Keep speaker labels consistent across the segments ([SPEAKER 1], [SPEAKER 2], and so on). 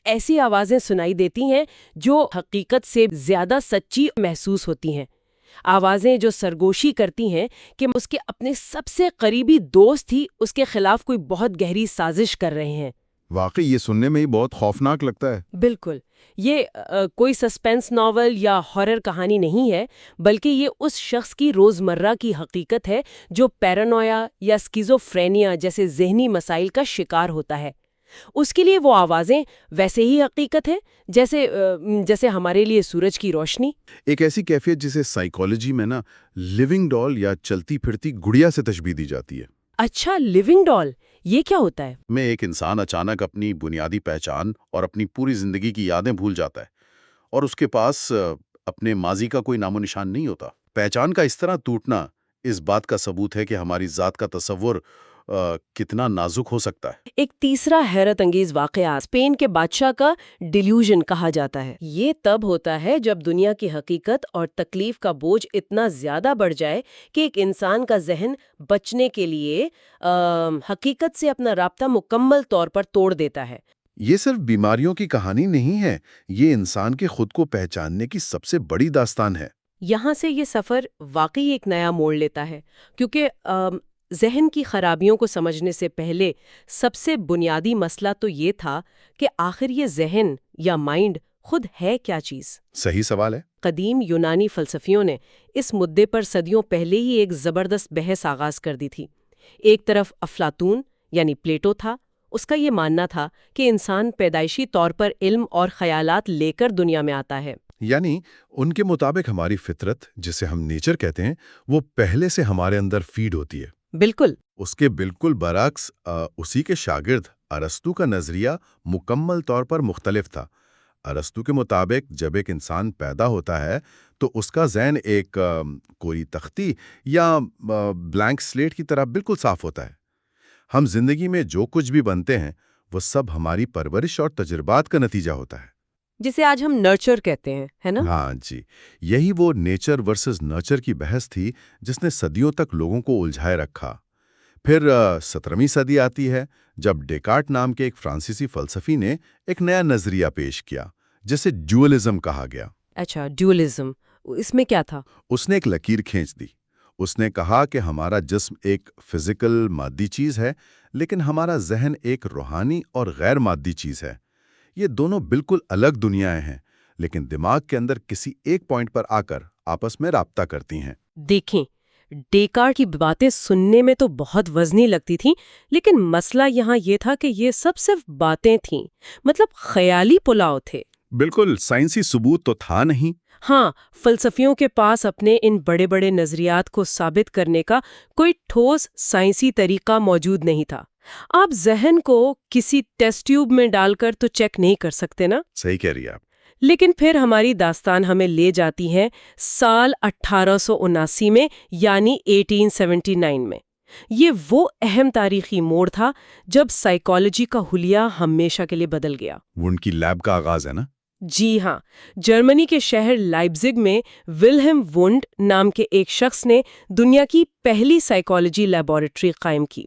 [SPEAKER 1] ایسی آوازیں سنائی دیتی ہیں جو حقیقت سے زیادہ سچی محسوس ہوتی ہیں، آوازیں جو سرگوشی کرتی ہیں کہ اس کے اپنے سب سے قریبی دوست ہی اس کے خلاف کوئی بہت گہری سازش کر رہے ہیں۔
[SPEAKER 2] واقعی یہ سننے میں ہی بہت خوفناک لگتا ہے۔
[SPEAKER 1] بالکل، یہ کوئی سسپینس ناول یا ہارر کہانی نہیں ہے، بلکہ یہ اس شخص کی روزمرہ کی حقیقت ہے جو پیرانویا یا اسکیزوفرینیا جیسے ذہنی مسائل کا شکار ہوتا ہے۔ اس کے لیے وہ آوازیں ویسے ہی حقیقت ہے جیسے ہمارے لیے سورج کی روشنی۔
[SPEAKER 2] ایک ایسی کیفیت جسے سائیکالوجی میں لیونگ ڈال یا چلتی پھرتی گڑیا سے تشبیہ دی جاتی ہے۔
[SPEAKER 1] اچھا، لیونگ ڈال، یہ کیا ہوتا ہے؟
[SPEAKER 2] میں ایک انسان اچانک اپنی بنیادی پہچان اور اپنی پوری زندگی کی یادیں بھول جاتا ہے، اور اس کے پاس اپنے ماضی کا کوئی نام و نشان نہیں ہوتا۔ پہچان کا اس طرح ٹوٹنا اس بات کا ثبوت ہے کہ ہماری ذات کا تصور کتنا نازک ہو سکتا ہے۔
[SPEAKER 1] ایک تیسرا حیرت انگیز واقعہ اسپین کے بادشاہ کا ڈیلیوژن کہا جاتا ہے۔ یہ تب ہوتا ہے جب دنیا کی حقیقت اور تکلیف کا بوجھ اتنا زیادہ بڑھ جائے کہ ایک انسان کا ذہن بچنے کے لیے حقیقت سے اپنا رابطہ مکمل طور پر توڑ دیتا ہے۔
[SPEAKER 2] یہ صرف بیماریوں کی کہانی نہیں ہے، یہ انسان کے خود کو پہچاننے کی سب سے بڑی داستان ہے۔
[SPEAKER 1] یہاں سے یہ سفر واقعی ایک نیا موڑ لیتا ہے، کیونکہ ذہن کی خرابیوں کو سمجھنے سے پہلے سب سے بنیادی مسئلہ تو یہ تھا کہ آخر یہ ذہن یا مائنڈ خود ہے کیا چیز؟
[SPEAKER 2] صحیح سوال ہے۔
[SPEAKER 1] قدیم یونانی فلسفیوں نے اس مدعے پر صدیوں پہلے ہی ایک زبردست بحث آغاز کر دی تھی۔ ایک طرف افلاطون یعنی پلیٹو تھا، اس کا یہ ماننا تھا کہ انسان پیدائشی طور پر علم اور خیالات لے کر دنیا میں آتا ہے،
[SPEAKER 2] یعنی ان کے مطابق ہماری فطرت، جسے ہم نیچر کہتے ہیں، وہ پہلے سے ہمارے اندر فیڈ ہوتی ہے۔
[SPEAKER 1] بالکل۔
[SPEAKER 2] اس کے بالکل برعکس اسی کے شاگرد ارسطو کا نظریہ مکمل طور پر مختلف تھا۔ ارسطو کے مطابق جب ایک انسان پیدا ہوتا ہے تو اس کا ذہن ایک کوری تختی یا بلینک سلیٹ کی طرح بالکل صاف ہوتا ہے۔ ہم زندگی میں جو کچھ بھی بنتے ہیں وہ سب ہماری پرورش اور تجربات کا نتیجہ ہوتا ہے، جسے
[SPEAKER 1] آج ہم نرچر کہتے ہیں، ہے نا؟
[SPEAKER 2] ہاں جی، یہی وہ نیچر ورسز نرچر کی بحث تھی جس نے صدیوں تک لوگوں کو الجھائے رکھا۔ پھر 17ویں صدی آتی ہے جب ڈیکارٹ نام کے ایک فرانسیسی فلسفی نے ایک نیا نظریہ پیش کیا جسے ڈیولزم کہا گیا۔
[SPEAKER 1] اچھا، ڈیولزم، اس میں کیا تھا؟
[SPEAKER 2] اس نے ایک لکیر کھینچ دی۔ اس نے کہا کہ ہمارا جسم ایک فزیکل مادی چیز ہے، لیکن ہمارا ذہن ایک روحانی اور غیر مادی چیز ہے۔ یہ دونوں بالکل الگ دنیایں ہیں، لیکن دماغ کے اندر کسی ایک پوائنٹ پر آ کر آپس میں رابطہ کرتی ہیں۔
[SPEAKER 1] دیکھیں، ڈیکارٹ کی باتیں سننے میں تو بہت وزنی لگتی تھیں، لیکن مسئلہ یہاں یہ تھا کہ یہ سب صرف باتیں تھیں، مطلب خیالی پلاؤ تھے۔
[SPEAKER 2] بالکل، سائنسی ثبوت تو تھا نہیں۔
[SPEAKER 1] ہاں، فلسفیوں کے پاس اپنے ان بڑے بڑے نظریات کو ثابت کرنے کا کوئی ٹھوس سائنسی طریقہ موجود نہیں تھا۔ آپ ذہن کو کسی ٹیسٹ ٹیوب میں ڈال کر تو چیک نہیں کر سکتے نا؟
[SPEAKER 2] صحیح کہہ رہی ہیں آپ۔
[SPEAKER 1] لیکن پھر ہماری داستان ہمیں لے جاتی ہے سال 1879 میں، یعنی 1879 میں۔ یہ وہ اہم تاریخی موڑ تھا جب سائیکالوجی کا حلیہ ہمیشہ کے لیے بدل گیا۔
[SPEAKER 2] وونڈ کی لیب کا آغاز ہے نا؟
[SPEAKER 1] جی ہاں، جرمنی کے شہر لائپزگ میں ولہم وونڈ نام کے ایک شخص نے دنیا کی پہلی سائیکالوجی لیبارٹری قائم کی۔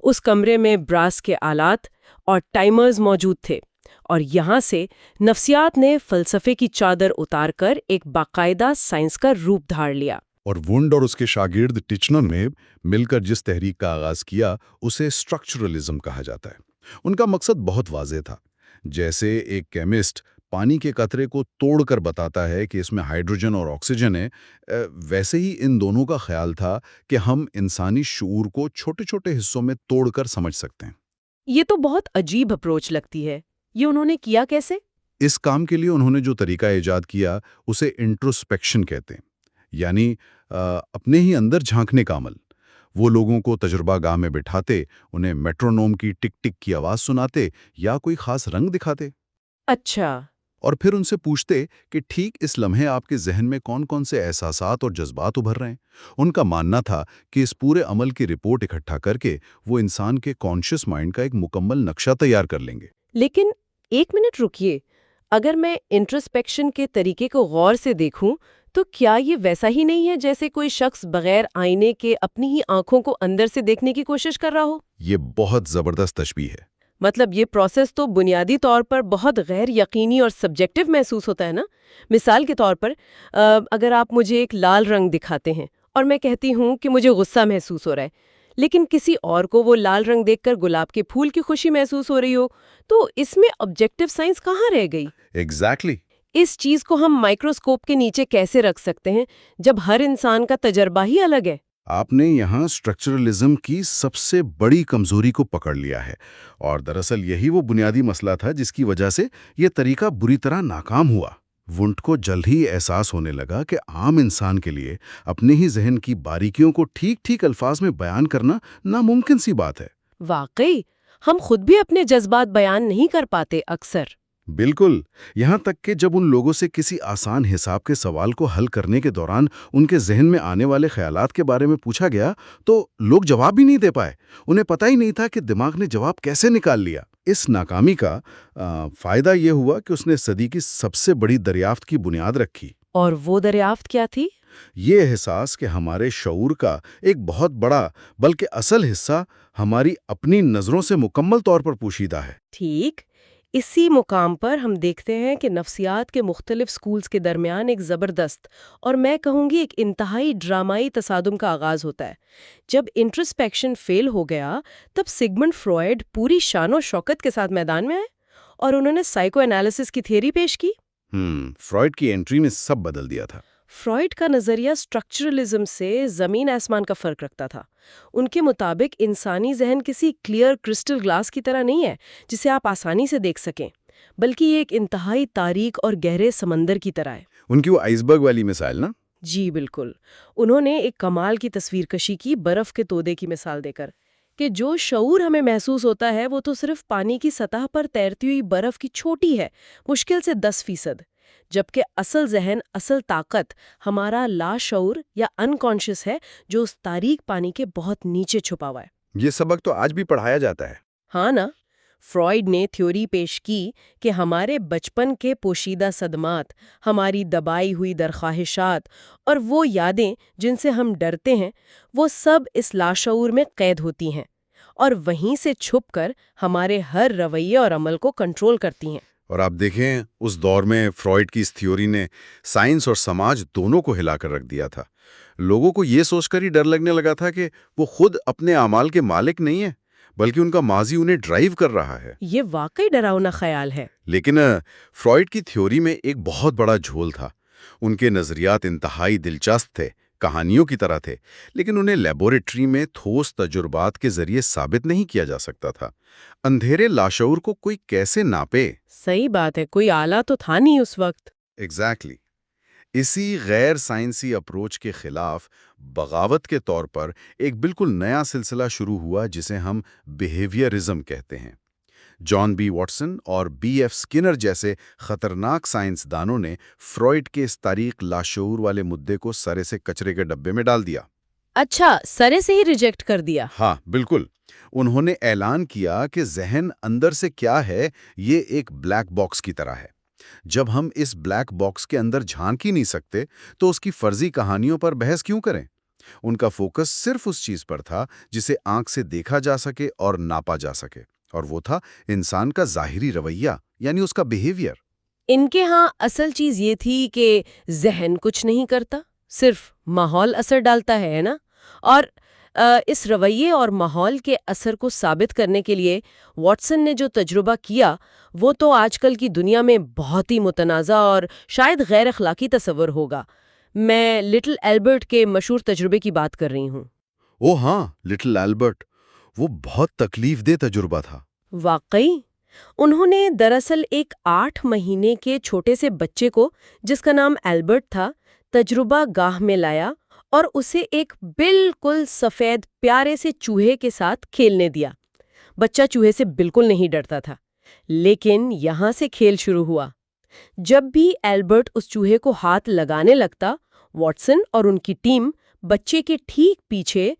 [SPEAKER 1] اس کمرے میں براس کے آلات اور ٹائمرز موجود تھے، اور یہاں سے نفسیات نے فلسفے کی چادر اتار کر ایک باقاعدہ سائنس کا روپ دھار لیا۔
[SPEAKER 2] اور وونڈ اور اس کے شاگرد ٹیچنر نے مل کر جس تحریک کا آغاز کیا اسے اسٹرکچرلزم کہا جاتا ہے۔ ان کا مقصد بہت واضح تھا۔ جیسے ایک کیمسٹ پانی کے قطرے کو توڑ کر بتاتا ہے کہ اس میں ہائیڈروجن اور آکسیجن ہے، ویسے ہی ان دونوں کا خیال تھا کہ ہم انسانی شعور کو چھوٹے چھوٹے حصوں میں توڑ کر سمجھ سکتے ہیں۔
[SPEAKER 1] یہ تو بہت عجیب اپروچ لگتی ہے۔ یہ انہوں نے کیا کیسے؟
[SPEAKER 2] اس کام کے لیے انہوں نے جو طریقہ ایجاد کیا اسے انٹروسپیکشن کہتے ہیں، یعنی اپنے ہی اندر جھانکنے کا عمل۔ وہ لوگوں کو تجربہ گاہ میں بٹھاتے، انہیں میٹرونوم کی ٹک ٹک کی آواز سناتے یا کوئی خاص رنگ دکھاتے۔
[SPEAKER 1] اچھا۔
[SPEAKER 2] اور پھر ان سے پوچھتے کہ ٹھیک اس لمحے آپ کے ذہن میں کون کون سے احساسات اور جذبات ابھر رہے ہیں۔ ان کا ماننا تھا کہ اس پورے عمل کی رپورٹ اکٹھا کر کے وہ انسان کے کانشیس مائنڈ کا ایک مکمل نقشہ تیار کر لیں گے۔
[SPEAKER 1] لیکن ایک منٹ رکیے، اگر میں انٹروسپیکشن کے طریقے کو غور سے دیکھوں تو کیا یہ ویسا ہی نہیں ہے جیسے کوئی شخص بغیر آئینے کے اپنی ہی آنکھوں کو اندر سے دیکھنے کی کوشش کر رہا ہو؟
[SPEAKER 2] یہ بہت زبردست تشبیہ ہے۔
[SPEAKER 1] مطلب یہ پروسیس تو بنیادی طور پر بہت غیر یقینی اور سبجیکٹو محسوس ہوتا ہے نا؟ مثال کے طور پر اگر آپ مجھے ایک لال رنگ دکھاتے ہیں اور میں کہتی ہوں کہ مجھے غصہ محسوس ہو رہا ہے، لیکن کسی اور کو وہ لال رنگ دیکھ کر گلاب کے پھول کی خوشی محسوس ہو رہی ہو، تو اس میں آبجیکٹو سائنس کہاں رہ گئی؟
[SPEAKER 2] ایگزیکٹلی
[SPEAKER 1] اس چیز کو ہم مائکروسکوپ کے نیچے کیسے رکھ سکتے ہیں جب ہر انسان کا تجربہ ہی الگ ہے؟
[SPEAKER 2] آپ نے یہاں اسٹرکچرلزم کی سب سے بڑی کمزوری کو پکڑ لیا ہے، اور دراصل یہی وہ بنیادی مسئلہ تھا جس کی وجہ سے یہ طریقہ بری طرح ناکام ہوا۔ وونٹ کو جلد ہی احساس ہونے لگا کہ عام انسان کے لیے اپنے ہی ذہن کی باریکیوں کو ٹھیک ٹھیک الفاظ میں بیان کرنا ناممکن سی بات ہے۔
[SPEAKER 1] واقعی ہم خود بھی اپنے جذبات بیان نہیں کر پاتے اکثر۔
[SPEAKER 2] بالکل، یہاں تک کہ جب ان لوگوں سے کسی آسان حساب کے سوال کو حل کرنے کے دوران ان کے ذہن میں آنے والے خیالات کے بارے میں پوچھا گیا تو لوگ جواب بھی نہیں دے پائے۔ انہیں پتہ ہی نہیں تھا کہ دماغ نے جواب کیسے نکال لیا۔ اس ناکامی کا فائدہ یہ ہوا کہ اس نے صدی کی سب سے بڑی دریافت کی بنیاد رکھی۔
[SPEAKER 1] اور وہ دریافت کیا تھی؟
[SPEAKER 2] یہ احساس کہ ہمارے شعور کا ایک بہت بڑا بلکہ اصل حصہ ہماری اپنی نظروں سے مکمل طور پر پوشیدہ ہے۔
[SPEAKER 1] ٹھیک، اسی مقام پر ہم دیکھتے ہیں کہ نفسیات کے مختلف سکولز کے درمیان ایک زبردست اور میں کہوں گی ایک انتہائی ڈرامائی تصادم کا آغاز ہوتا ہے۔ جب انٹرسپیکشن فیل ہو گیا تب سگمنڈ فرائڈ پوری شان و شوکت کے ساتھ میدان میں آئے اور انہوں نے سائیکو انالیسس کی تھیوری پیش کی۔
[SPEAKER 2] فرائڈ کی انٹری میں سب بدل دیا تھا۔
[SPEAKER 1] فرائڈ کا نظریہ اسٹرکچرلزم سے زمین آسمان کا فرق رکھتا تھا۔ ان کے مطابق انسانی ذہن کسی کلیئر کرسٹل گلاس کی طرح نہیں ہے جسے آپ آسانی سے دیکھ سکیں، بلکہ یہ ایک انتہائی تاریک اور گہرے سمندر کی طرح ہے۔
[SPEAKER 2] ان کی وہ آئس برگ والی مثال نا؟
[SPEAKER 1] جی بالکل، انہوں نے ایک کمال کی تصویر کشی کی برف کے تودے کی مثال دے کر کہ جو شعور ہمیں محسوس ہوتا ہے وہ تو صرف پانی کی سطح پر تیرتی ہوئی برف کی چھوٹی ہے، مشکل سے 10%، جبکہ اصل ذہن، اصل طاقت ہمارا لاشعور یا انکانشس ہے جو اس تاریک پانی کے بہت نیچے چھپا ہوا ہے۔
[SPEAKER 2] یہ سبق تو آج بھی پڑھایا جاتا ہے۔
[SPEAKER 1] ہاں نا، فرائڈ نے تھیوری پیش کی کہ ہمارے بچپن کے پوشیدہ صدمات، ہماری دبائی ہوئی درخواہشات اور وہ یادیں جن سے ہم ڈرتے ہیں، وہ سب اس لاشعور میں قید ہوتی ہیں اور وہیں سے چھپ کر ہمارے ہر رویے اور عمل کو کنٹرول کرتی ہیں۔
[SPEAKER 2] اور آپ دیکھیں اس دور میں فرائڈ کی اس تھیوری نے سائنس اور سماج دونوں کو ہلا کر رکھ دیا تھا۔ لوگوں کو یہ سوچ کر ہی ڈر لگنے لگا تھا کہ وہ خود اپنے اعمال کے مالک نہیں ہیں، بلکہ ان کا ماضی انہیں ڈرائیو کر رہا ہے۔
[SPEAKER 1] یہ واقعی ڈراؤنا خیال ہے۔
[SPEAKER 2] لیکن فرائڈ کی تھیوری میں ایک بہت بڑا جھول تھا۔ ان کے نظریات انتہائی دلچسپ تھے، کہانیوں کی طرح تھے، لیکن انہیں لیبورٹری میں ٹھوس تجربات کے ذریعے ثابت نہیں کیا جا سکتا تھا۔ اندھیرے لاشعور کو کوئی کیسے ناپے؟
[SPEAKER 1] صحیح بات ہے، کوئی آلہ تو تھا نہیں اس وقت۔
[SPEAKER 2] ایگزیکٹلی۔ اسی غیر سائنسی اپروچ کے خلاف بغاوت کے طور پر ایک بالکل نیا سلسلہ شروع ہوا جسے ہم بیہیویئرزم کہتے ہیں۔ جان بی واٹسن اور بی ایف سکنر جیسے خطرناک سائنسدانوں نے فرائڈ کے اس تاریک لاشعور والے مدعے کو سرے سے کچرے کے ڈبے میں ڈال دیا۔
[SPEAKER 1] اچھا، سرے سے ہی ریجیکٹ کر دیا؟
[SPEAKER 2] ہاں بالکل۔ انہوں نے اعلان کیا کہ ذہن اندر سے کیا ہے، یہ ایک بلیک باکس کی طرح ہے۔ جب ہم اس بلیک باکس کے اندر جھانک ہی نہیں سکتے تو اس کی فرضی کہانیوں پر بحث کیوں کریں؟ ان کا فوکس صرف اس چیز پر تھا جسے آنکھ سے دیکھا جا سکے اور ناپا جا سکے، اور وہ تھا انسان کا ظاہری رویہ، یعنی اس کا بیہیویئر۔
[SPEAKER 1] ان کے ہاں اصل چیز یہ تھی کہ ذہن کچھ نہیں کرتا، صرف ماحول اثر ڈالتا ہے نا؟ اور اس رویے اور ماحول کے اثر کو ثابت کرنے کے لیے واٹسن نے جو تجربہ کیا وہ تو آج کل کی دنیا میں بہت ہی متنازع اور شاید غیر اخلاقی تصور ہوگا۔ میں لٹل ایلبرٹ کے مشہور تجربے کی بات کر رہی ہوں۔
[SPEAKER 2] او ہاں، لٹل ایلبرٹ، وہ بہت تکلیف دہ تجربہ تھا۔
[SPEAKER 1] واقعی، انہوں نے دراصل ایک 8 مہینے کے چھوٹے سے بچے کو جس کا نام ایلبرٹ تھا تجربہ گاہ میں لایا اور اسے ایک بالکل سفید پیارے سے چوہے کے ساتھ کھیلنے دیا۔ بچہ چوہے سے بالکل نہیں ڈرتا تھا، لیکن یہاں سے کھیل شروع ہوا۔ جب بھی ایلبرٹ اس چوہے کو ہاتھ لگانے لگتا، واٹسن اور ان کی ٹیم بچے کے ٹھیک پیچھے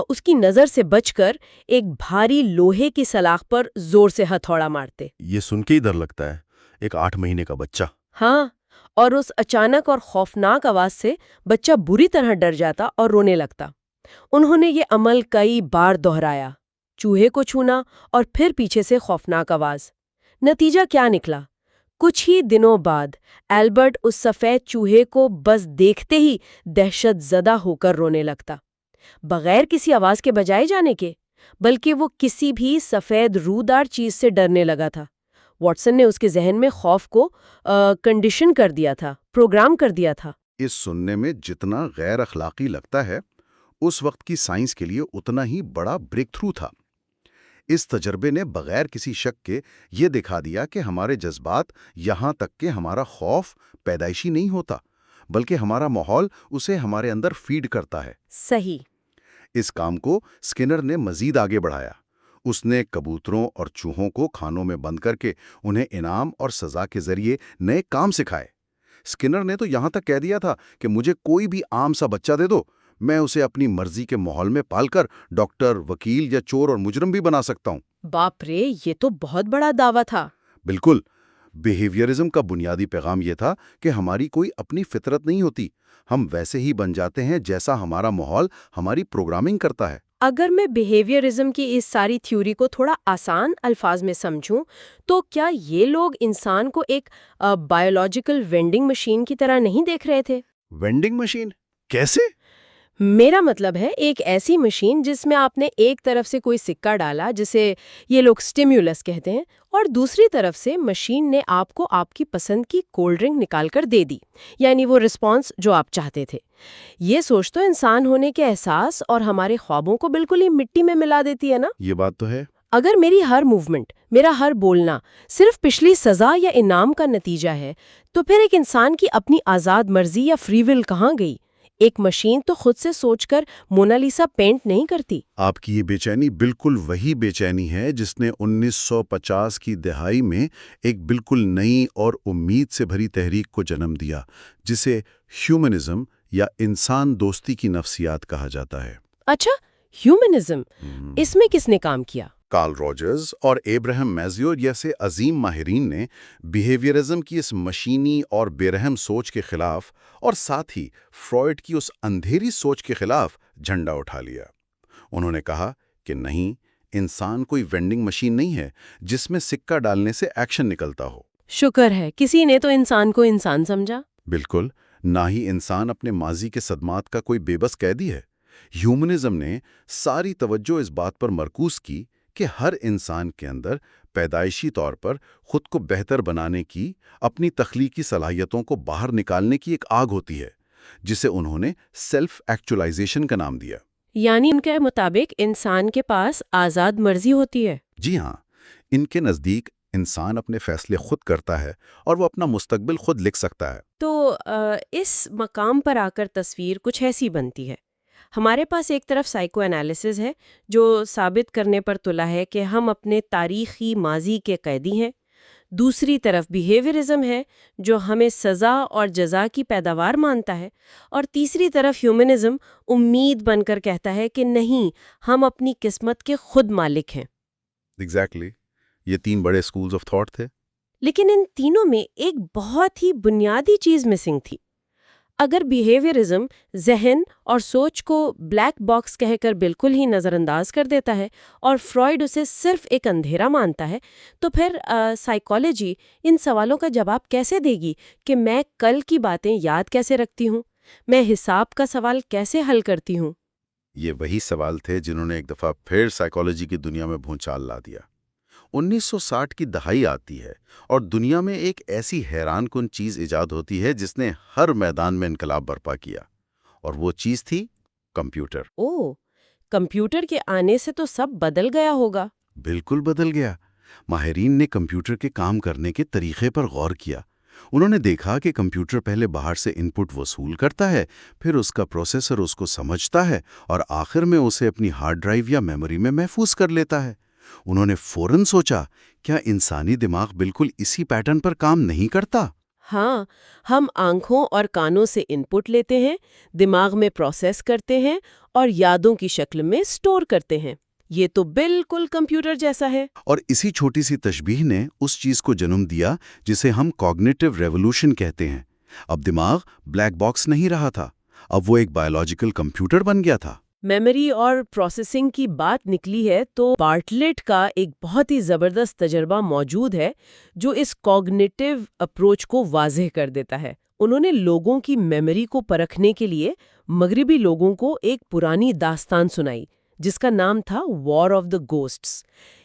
[SPEAKER 1] اس کی نظر سے بچ کر ایک بھاری لوہے کی سلاخ پر زور سے ہتھوڑا مارتے۔
[SPEAKER 2] یہ سن کے ہی ڈر لگتا ہے، ایک 8 مہینے کا بچہ۔
[SPEAKER 1] ہاں، اور اس اچانک اور خوفناک آواز سے بچہ بری طرح ڈر جاتا اور رونے لگتا۔ انہوں نے یہ عمل کئی بار دہرایا۔ چوہے کو چھونا اور پھر پیچھے سے خوفناک آواز۔ نتیجہ کیا نکلا؟ کچھ ہی دنوں بعد البرٹ اس سفید چوہے کو بس دیکھتے ہی دہشت زدہ ہو کر رونے لگتا، بغیر کسی آواز کے بجائے جانے کے، بلکہ وہ کسی بھی سفید رودار چیز سے ڈرنے لگا تھا۔ واٹسن نے اس کے ذہن میں خوف کو کنڈیشن کر دیا تھا، پروگرام کر دیا تھا۔
[SPEAKER 2] اس سننے میں جتنا غیر اخلاقی لگتا ہے، اس وقت کی سائنس کے لیے اتنا ہی بڑا بریک تھرو تھا۔ اس تجربے نے بغیر کسی شک کے یہ دکھا دیا کہ ہمارے جذبات، یہاں تک کہ ہمارا خوف، پیدائشی نہیں ہوتا، بلکہ ہمارا ماحول اسے ہمارے اندر فیڈ کرتا ہے۔
[SPEAKER 1] صحیح۔
[SPEAKER 2] اس کام کو اسکنر نے مزید آگے بڑھایا۔ اس نے کبوتروں اور چوہوں کو کھانوں میں بند کر کے انہیں انعام اور سزا کے ذریعے نئے کام سکھائے۔ اسکنر نے تو یہاں تک کہہ دیا تھا کہ مجھے کوئی بھی عام سا بچہ دے دو، میں اسے اپنی مرضی کے ماحول میں پال کر ڈاکٹر، وکیل یا چور اور مجرم بھی بنا سکتا ہوں۔
[SPEAKER 1] باپ رے، یہ تو بہت بڑا دعویٰ تھا۔
[SPEAKER 2] بالکل۔ بیہیویئرزم کا بنیادی پیغام یہ تھا کہ ہماری کوئی اپنی فطرت نہیں ہوتی، ہم ویسے ہی بن جاتے ہیں جیسا ہمارا ماحول ہماری پروگرامنگ کرتا ہے۔
[SPEAKER 1] اگر میں بیہیویئرزم کی اس ساری تھیوری کو تھوڑا آسان الفاظ میں سمجھوں تو کیا یہ لوگ انسان کو ایک بایولوجیکل وینڈنگ مشین کی طرح نہیں دیکھ رہے تھے؟
[SPEAKER 2] Vending machine? کیسے؟
[SPEAKER 1] میرا مطلب ہے ایک ایسی مشین جس میں آپ نے ایک طرف سے کوئی سکہ ڈالا، جسے یہ لوگ سٹیمیولس کہتے ہیں، اور دوسری طرف سے مشین نے آپ کو آپ کی پسند کی کولڈ ڈرنک نکال کر دے دی، یعنی وہ رسپانس جو آپ چاہتے تھے۔ یہ سوچ تو انسان ہونے کے احساس اور ہمارے خوابوں کو بالکل ہی مٹی میں ملا دیتی ہے نا۔
[SPEAKER 2] یہ بات تو ہے۔
[SPEAKER 1] اگر میری ہر موومنٹ، میرا ہر بولنا صرف پچھلی سزا یا انعام کا نتیجہ ہے، تو پھر ایک انسان کی اپنی آزاد مرضی یا فری ول کہاں گئی؟ ایک مشین تو خود سے سوچ کر مونالیسا پینٹ نہیں کرتی۔
[SPEAKER 2] آپ کی یہ بے چینی بالکل وہی بے چینی ہے جس نے 1950 کی دہائی میں ایک بالکل نئی اور امید سے بھری تحریک کو جنم دیا، جسے ہیومنزم یا انسان دوستی کی نفسیات کہا جاتا ہے۔
[SPEAKER 1] اچھا، ہیومنزم، اس میں کس نے کام کیا؟
[SPEAKER 2] کارل راجرز اور ایبراہم میزیو جیسے عظیم ماہرین نے بیہیویئرزم کی اس مشینی اور بے رحم سوچ کے خلاف، اور ساتھ ہی فرائڈ کی اس اندھیری سوچ کے خلاف جھنڈا اٹھا لیا۔ انہوں نے کہا کہ نہیں، انسان کوئی وینڈنگ مشین نہیں ہے جس میں سکہ ڈالنے سے ایکشن نکلتا ہو۔
[SPEAKER 1] شکر ہے کسی نے تو انسان کو انسان سمجھا۔
[SPEAKER 2] بالکل، نہ ہی انسان اپنے ماضی کے صدمات کا کوئی بے بس قیدی ہے۔ ہیومنزم نے ساری توجہ اس بات پر مرکوز کی کہ ہر انسان کے اندر پیدائشی طور پر خود کو بہتر بنانے کی، اپنی تخلیقی صلاحیتوں کو باہر نکالنے کی ایک آگ ہوتی ہے، جسے انہوں نے سیلف ایکچولائزیشن کا نام دیا۔
[SPEAKER 1] یعنی ان کے مطابق انسان کے پاس آزاد مرضی ہوتی ہے۔
[SPEAKER 2] جی ہاں، ان کے نزدیک انسان اپنے فیصلے خود کرتا ہے اور وہ اپنا مستقبل خود لکھ سکتا ہے۔
[SPEAKER 1] تو اس مقام پر آ کر تصویر کچھ ایسی بنتی ہے۔ ہمارے پاس ایک طرف سائیکو انالیسس ہے جو ثابت کرنے پر تلا ہے کہ ہم اپنے تاریخی ماضی کے قیدی ہیں، دوسری طرف بیہیویئرزم ہے جو ہمیں سزا اور جزا کی پیداوار مانتا ہے، اور تیسری طرف ہیومنزم امید بن کر کہتا ہے کہ نہیں، ہم اپنی قسمت کے خود مالک ہیں۔
[SPEAKER 2] ایگزیکٹلی، یہ تین بڑے اسکولز آف تھاٹ تھے۔
[SPEAKER 1] لیکن ان تینوں میں ایک بہت ہی بنیادی چیز مسنگ تھی۔ اگر بیہیویئرزم ذہن اور سوچ کو بلیک باکس کہہ کر بالکل ہی نظر انداز کر دیتا ہے اور فرائڈ اسے صرف ایک اندھیرا مانتا ہے، تو پھر سائیکالوجی ان سوالوں کا جواب کیسے دے گی کہ میں کل کی باتیں یاد کیسے رکھتی ہوں، میں حساب کا سوال کیسے حل کرتی ہوں؟
[SPEAKER 2] یہ وہی سوال تھے جنہوں نے ایک دفعہ پھر سائیکالوجی کی دنیا میں بھونچال لا دیا۔ 1960 کی دہائی آتی ہے اور دنیا میں ایک ایسی حیران کن چیز ایجاد ہوتی ہے جس نے ہر میدان میں انقلاب برپا کیا، اور وہ چیز تھی کمپیوٹر۔
[SPEAKER 1] کمپیوٹر کے آنے سے تو سب بدل گیا ہوگا۔
[SPEAKER 2] بالکل بدل گیا۔ ماہرین نے کمپیوٹر کے کام کرنے کے طریقے پر غور کیا۔ انہوں نے دیکھا کہ کمپیوٹر پہلے باہر سے ان پٹ وصول کرتا ہے، پھر اس کا پروسیسر اس کو سمجھتا ہے اور آخر میں اسے اپنی ہارڈ ڈرائیو یا میموری میں محفوظ کر لیتا ہے۔ انہوں نے فوراً سوچا، کیا انسانی دماغ بالکل اسی پیٹرن پر کام نہیں کرتا؟
[SPEAKER 1] ہاں، ہم آنکھوں اور کانوں سے ان پٹ لیتے ہیں، دماغ میں پروسیس کرتے ہیں اور یادوں کی شکل میں سٹور کرتے ہیں۔ یہ تو بالکل کمپیوٹر جیسا ہے۔
[SPEAKER 2] اور اسی چھوٹی سی تشبیہ نے اس چیز کو جنم دیا جسے ہم کوگنیٹو ریولوشن کہتے ہیں۔ اب دماغ بلیک باکس نہیں رہا تھا، اب وہ ایک بایولوجیکل کمپیوٹر بن گیا تھا۔
[SPEAKER 1] میموری اور پروسیسنگ کی بات نکلی ہے تو بارٹلیٹ کا ایک بہت ہی زبردست تجربہ موجود ہے جو اس کوگنیٹیو اپروچ کو واضح کر دیتا ہے۔ انہوں نے لوگوں کی میموری کو پرکھنے کے لیے مغربی لوگوں کو ایک پرانی داستان سنائی جس کا نام تھا وار آف دا گوسٹس۔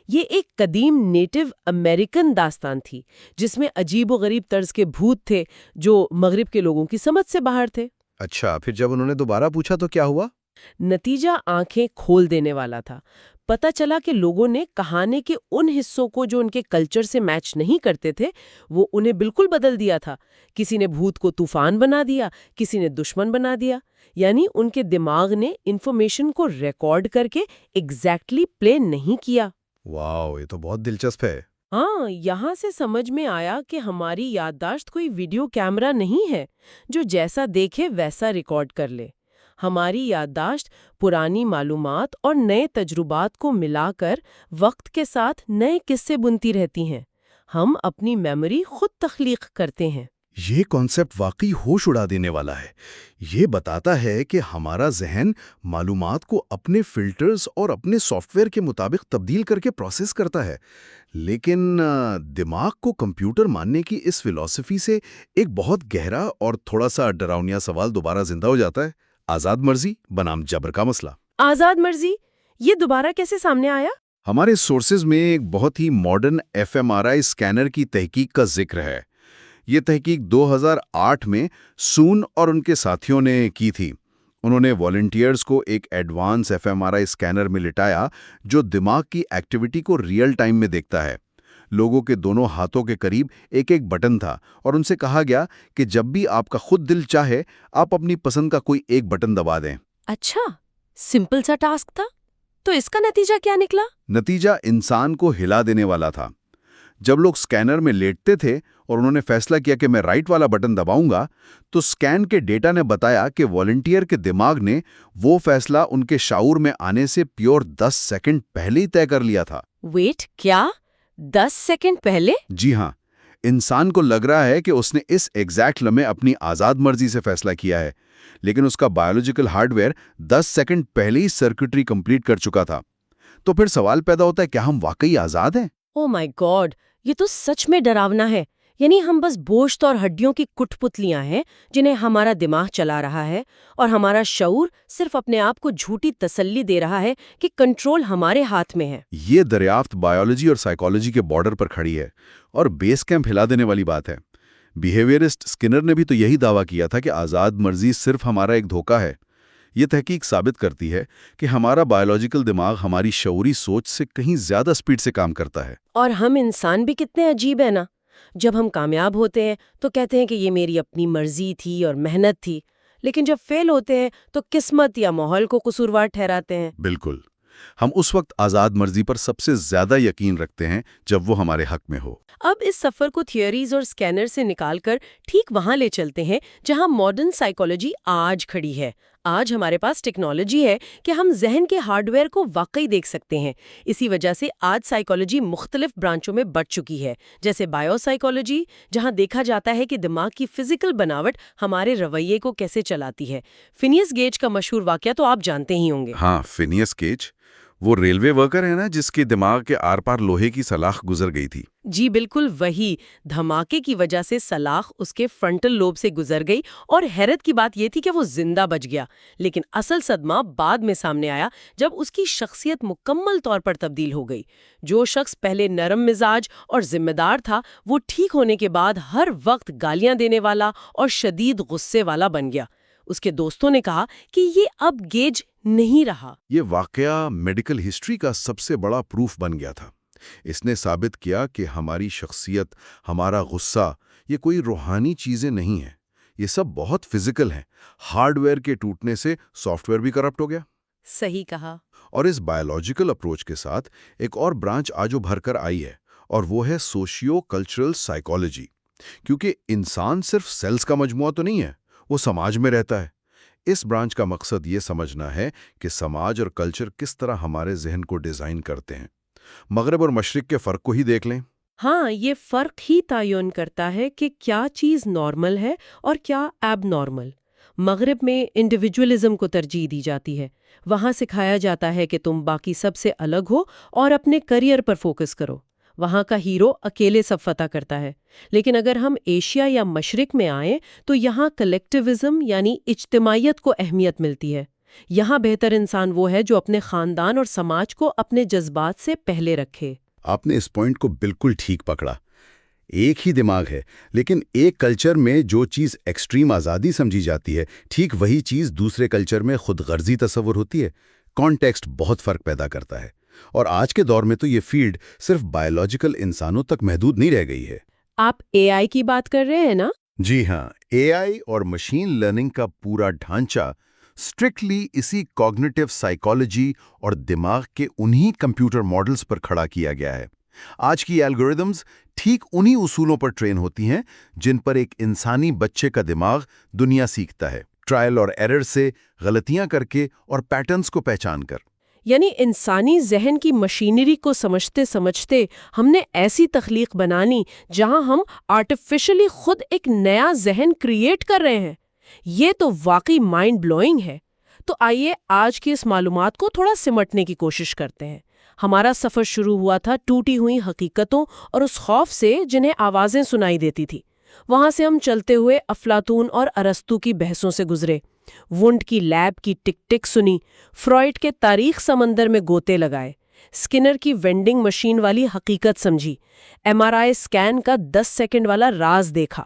[SPEAKER 1] یہ ایک قدیم نیٹو امریکن داستان تھی جس میں عجیب و غریب طرز کے بھوت تھے جو مغرب کے لوگوں کی سمجھ سے باہر تھے۔
[SPEAKER 3] اچھا، پھر جب انہوں نے دوبارہ پوچھا تو کیا ہوا؟
[SPEAKER 1] نتیجہ آنکھیں کھول دینے والا تھا۔ پتہ چلا کہ لوگوں نے کہانی کے ان حصوں کو جو ان کے کلچر سے میچ نہیں کرتے تھے وہ انہیں بالکل بدل دیا تھا۔ کسی نے بھوت کو طوفان بنا دیا، کسی نے دشمن بنا دیا، یعنی ان کے دماغ نے انفارمیشن کو ریکارڈ کر کے ایگزیکٹلی پلے نہیں کیا۔
[SPEAKER 3] واو، یہ تو بہت دلچسپ ہے۔
[SPEAKER 1] ہاں، یہاں سے سمجھ میں آیا کہ ہماری یادداشت کوئی ویڈیو کیمرہ نہیں ہے جو جیسا دیکھے ویسا ریکارڈ کر لے۔ ہماری یادداشت پرانی معلومات اور نئے تجربات کو ملا کر وقت کے ساتھ نئے قصے بنتی رہتی ہیں۔ ہم اپنی میموری خود تخلیق کرتے ہیں۔
[SPEAKER 3] یہ کانسیپٹ واقعی ہوش اڑا دینے والا ہے۔ یہ بتاتا ہے کہ ہمارا ذہن معلومات کو اپنے فلٹرز اور اپنے سافٹ ویئر کے مطابق تبدیل کر کے پروسیس کرتا ہے۔ لیکن دماغ کو کمپیوٹر ماننے کی اس فلسفی سے ایک بہت گہرا اور تھوڑا سا ڈراؤنیا سوال دوبارہ زندہ ہو جاتا ہے۔ آزاد مرضی بنام جبر کا مسئلہ۔
[SPEAKER 1] آزاد مرضی یہ دوبارہ کیسے سامنے آیا؟
[SPEAKER 3] ہمارے سورسز میں ایک بہت ہی ماڈرن FMRI اسکینر کی تحقیق کا ذکر ہے۔ یہ تحقیق 2008 میں سون اور ان کے ساتھیوں نے کی تھی۔ انہوں نے والنٹیئرز کو ایک ایڈوانس FMRI اسکینر میں لٹایا جو دماغ کی ایکٹیویٹی کو ریئل ٹائم میں دیکھتا ہے۔ لوگوں کے دونوں ہاتھوں کے قریب ایک ایک بٹن تھا اور ان سے کہا گیا کہ جب بھی آپ کا خود دل چاہے آپ اپنی پسند کا کوئی ایک بٹن دبا دیں۔
[SPEAKER 1] اچھا، سمپل سا ٹاسک تھا۔ تو اس کا نتیجہ کیا نکلا؟
[SPEAKER 3] نتیجہ انسان کو ہلا دینے والا تھا۔ جب لوگ سکینر میں لیٹتے تھے اور انہوں نے فیصلہ کیا کہ میں رائٹ والا بٹن دباؤں گا تو سکین کے ڈیٹا نے بتایا کہ والنٹیئر کے دماغ نے وہ فیصلہ ان کے شعور میں آنے سے پیور 10 سیکنڈ پہلے ہی طے کر لیا تھا۔
[SPEAKER 1] ویٹ، کیا 10 سیکنڈ پہلے؟
[SPEAKER 3] جی ہاں، انسان کو لگ رہا ہے کہ اس نے اس ایگزیکٹ لمحے اپنی آزاد مرضی سے فیصلہ کیا ہے، لیکن اس کا بایولوجیکل ہارڈ ویئر 10 سیکنڈ پہلے ہی سرکٹری کمپلیٹ کر چکا تھا۔ تو پھر سوال پیدا ہوتا ہے، کیا ہم واقعی آزاد ہیں؟
[SPEAKER 1] او مائی گاڈ، یہ تو سچ میں ڈراونا ہے۔ یعنی ہم بس گوشت اور ہڈیوں کی کٹ پتلیاں ہیں جنہیں ہمارا دماغ چلا رہا ہے، اور ہمارا شعور صرف اپنے آپ کو جھوٹی تسلی دے رہا ہے کہ کنٹرول ہمارے ہاتھ میں ہے۔
[SPEAKER 3] یہ دریافت بایولوجی اور سائیکالوجی کے بارڈر پر کھڑی ہے اور بیس کیمپ ہلا دینے والی بات ہے۔ بیہیویئرسٹ اسکینر نے بھی تو یہی دعویٰ کیا تھا کہ آزاد مرضی صرف ہمارا ایک دھوکہ ہے۔ یہ تحقیق ثابت کرتی ہے کہ ہمارا بایولوجیکل دماغ ہماری شعوری سوچ سے کہیں زیادہ سپیڈ سے کام کرتا ہے۔
[SPEAKER 1] اور ہم انسان بھی کتنے عجیب ہیں نا، جب ہم کامیاب ہوتے ہیں تو کہتے ہیں کہ یہ میری اپنی مرضی تھی اور محنت تھی، لیکن جب فیل ہوتے ہیں تو قسمت یا ماحول کو قصوروار ٹھہراتے ہیں۔
[SPEAKER 3] بالکل، ہم اس وقت آزاد مرضی پر سب سے زیادہ یقین رکھتے ہیں جب وہ ہمارے حق میں ہو۔
[SPEAKER 1] اب اس سفر کو تھیوریز اور سکینر سے نکال کر ٹھیک وہاں لے چلتے ہیں جہاں ماڈرن سائیکالوجی آج کھڑی ہے۔ آج ہمارے پاس ٹیکنالوجی ہے کہ ہم ذہن کے ہارڈ ویئر کو واقعی دیکھ سکتے ہیں۔ اسی وجہ سے آج سائیکالوجی مختلف برانچوں میں بٹ چکی ہے، جیسے بائیو سائیکالوجی، جہاں دیکھا جاتا ہے کہ دماغ کی فزیکل بناوٹ ہمارے رویے کو کیسے چلاتی ہے۔ فینیس گیج کا مشہور واقعہ تو آپ جانتے ہی ہوں گے۔
[SPEAKER 2] ہاں، فینیس گیج وہ ریلوے ورکر ہے نا جس کے دماغ کے آر پار لوہے کی سلاخ گزر گئی تھی۔
[SPEAKER 1] جی بالکل وہی۔ دھماکے کی وجہ سے سلاخ اس کے فرنٹل لوب سے گزر گئی اور حیرت کی بات یہ تھی کہ وہ زندہ بچ گیا، لیکن اصل صدمہ بعد میں سامنے آیا جب اس کی شخصیت مکمل طور پر تبدیل ہو گئی۔ جو شخص پہلے نرم مزاج اور ذمہ دار تھا وہ ٹھیک ہونے کے بعد ہر وقت گالیاں دینے والا اور شدید غصے والا بن گیا۔ اس کے دوستوں نے کہا کہ یہ اب گیج نہیں رہا۔
[SPEAKER 2] یہ واقعہ میڈیکل ہسٹری کا سب سے بڑا پروف بن گیا تھا۔ اس نے ثابت کیا کہ ہماری شخصیت، ہمارا غصہ، یہ کوئی روحانی چیزیں نہیں ہیں، یہ سب بہت فزیکل ہیں۔ ہارڈ ویئر کے ٹوٹنے سے سافٹ ویئر بھی کرپٹ ہو گیا۔
[SPEAKER 1] صحیح کہا۔
[SPEAKER 2] اور اس بایولوجیکل اپروچ کے ساتھ ایک اور برانچ آج ابھر کر آئی ہے، اور وہ ہے سوشیو کلچرل سائیکالوجی۔ کیونکہ انسان صرف سیلز کا مجموعہ تو نہیں ہے، وہ سماج میں رہتا ہے۔ اس برانچ کا مقصد یہ سمجھنا ہے کہ سماج اور کلچر کس طرح ہمارے ذہن کو ڈیزائن کرتے ہیں۔ مغرب اور مشرق کے فرق کو ہی دیکھ لیں۔
[SPEAKER 1] ہاں، یہ فرق ہی تعین کرتا ہے کہ کیا چیز نارمل ہے اور کیا ایب نارمل۔ مغرب میں انڈیویجولزم کو ترجیح دی جاتی ہے. وہاں سکھایا جاتا ہے کہ تم باقی سب سے الگ ہو اور اپنے کریئر پر فوکس کرو. وہاں کا ہیرو اکیلے سب فتح کرتا ہے. لیکن اگر ہم ایشیا یا مشرق میں آئیں تو یہاں کلیکٹیوزم یعنی اجتماعیت کو اہمیت ملتی ہے. یہاں بہتر انسان وہ ہے جو اپنے خاندان اور سماج کو اپنے جذبات سے پہلے رکھے.
[SPEAKER 3] آپ نے اس پوائنٹ کو بالکل ٹھیک پکڑا. ایک ہی دماغ ہے، لیکن ایک کلچر میں جو چیز ایکسٹریم آزادی سمجھی جاتی ہے، ٹھیک وہی چیز دوسرے کلچر میں خود غرضی تصور ہوتی ہے. کانٹیکسٹ بہت فرق پیدا کرتا ہے. اور آج کے دور میں تو یہ فیلڈ صرف بایولوجیکل انسانوں تک محدود نہیں رہ گئی ہے.
[SPEAKER 1] آپ اے آئی کی بات کر رہے ہیں نا؟
[SPEAKER 2] جی ہاں، اے آئی اور مشین لرننگ کا پورا ڈھانچہ اسٹرکٹلی اسی کوگنیٹو سائیکالوجی اور دماغ کے انہی کمپیوٹر ماڈلز پر کھڑا کیا گیا ہے. آج کی الگوریدمز ٹھیک انہی اصولوں پر ٹرین ہوتی ہیں جن پر ایک انسانی بچے کا دماغ دنیا سیکھتا ہے، ٹرائل اور ایرر سے، غلطیاں کر کے اور پیٹرنز کو پہچان کر.
[SPEAKER 1] یعنی انسانی ذہن کی مشینری کو سمجھتے سمجھتے ہم نے ایسی تخلیق بنانی جہاں ہم آرٹیفیشلی خود ایک نیا ذہن کریٹ کر رہے ہیں. یہ تو واقعی مائنڈ بلوئنگ ہے. تو آئیے آج کی اس معلومات کو تھوڑا سمٹنے کی کوشش کرتے ہیں. ہمارا سفر شروع ہوا تھا ٹوٹی ہوئی حقیقتوں اور اس خوف سے جنہیں آوازیں سنائی دیتی تھی. وہاں سے ہم چلتے ہوئے افلاطون اور ارسطو کی بحثوں سے گزرے، وونڈ کی لیب کی ٹک ٹک سنی، فرائڈ کے تاریخ سمندر میں گوتے لگائے، اسکنر کی وینڈنگ مشین والی حقیقت سمجھی، ایم آر آئی اسکین کا 10 سیکنڈ والا راز دیکھا،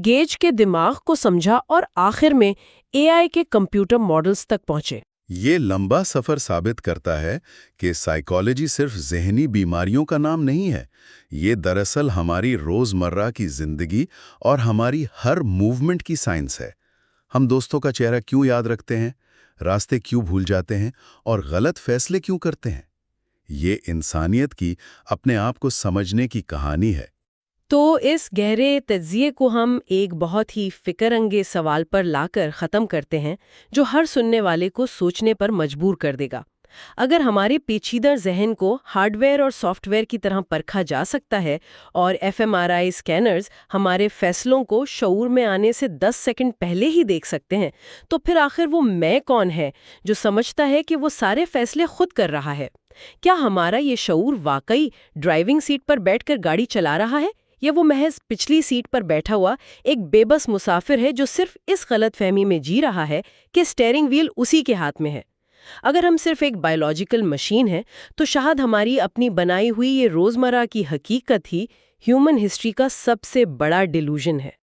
[SPEAKER 1] گیج کے دماغ کو سمجھا اور آخر میں اے آئی کے کمپیوٹر ماڈلز تک پہنچے.
[SPEAKER 2] یہ لمبا سفر ثابت کرتا ہے کہ سائیکالوجی صرف ذہنی بیماریوں کا نام نہیں ہے. یہ دراصل ہماری روزمرہ کی زندگی اور ہماری ہر موومنٹ کی سائنس ہے. ہم دوستوں کا چہرہ کیوں یاد رکھتے ہیں، راستے کیوں بھول جاتے ہیں اور غلط فیصلے کیوں کرتے ہیں. یہ انسانیت کی اپنے آپ کو سمجھنے کی کہانی ہے.
[SPEAKER 1] تو اس گہرے تجزیے کو ہم ایک بہت ہی فکر انگیز سوال پر لا کر ختم کرتے ہیں جو ہر سننے والے کو سوچنے پر مجبور کر دے گا. اگر ہمارے پیچیدہ ذہن کو ہارڈ ویئر اور سافٹ ویئر کی طرح پرکھا جا سکتا ہے اور ایف ایم آر آئی اسکینرز ہمارے فیصلوں کو شعور میں آنے سے 10 سیکنڈ پہلے ہی دیکھ سکتے ہیں، تو پھر آخر وہ میں کون ہے جو سمجھتا ہے کہ وہ سارے فیصلے خود کر رہا ہے؟ کیا ہمارا یہ شعور واقعی ڈرائیونگ سیٹ پر بیٹھ کر گاڑی چلا رہا ہے، یا وہ محض پچھلی سیٹ پر بیٹھا ہوا ایک بے بس مسافر ہے جو صرف اس غلط فہمی میں جی رہا ہے کہ اسٹیئرنگ وہیل اسی کے ہاتھ میں ہے؟ اگر ہم صرف ایک بایولوجیکل مشین ہیں تو شاید ہماری اپنی بنائی ہوئی یہ روزمرہ کی حقیقت ہی ہیومن ہسٹری کا سب سے بڑا ڈیلوژن ہے.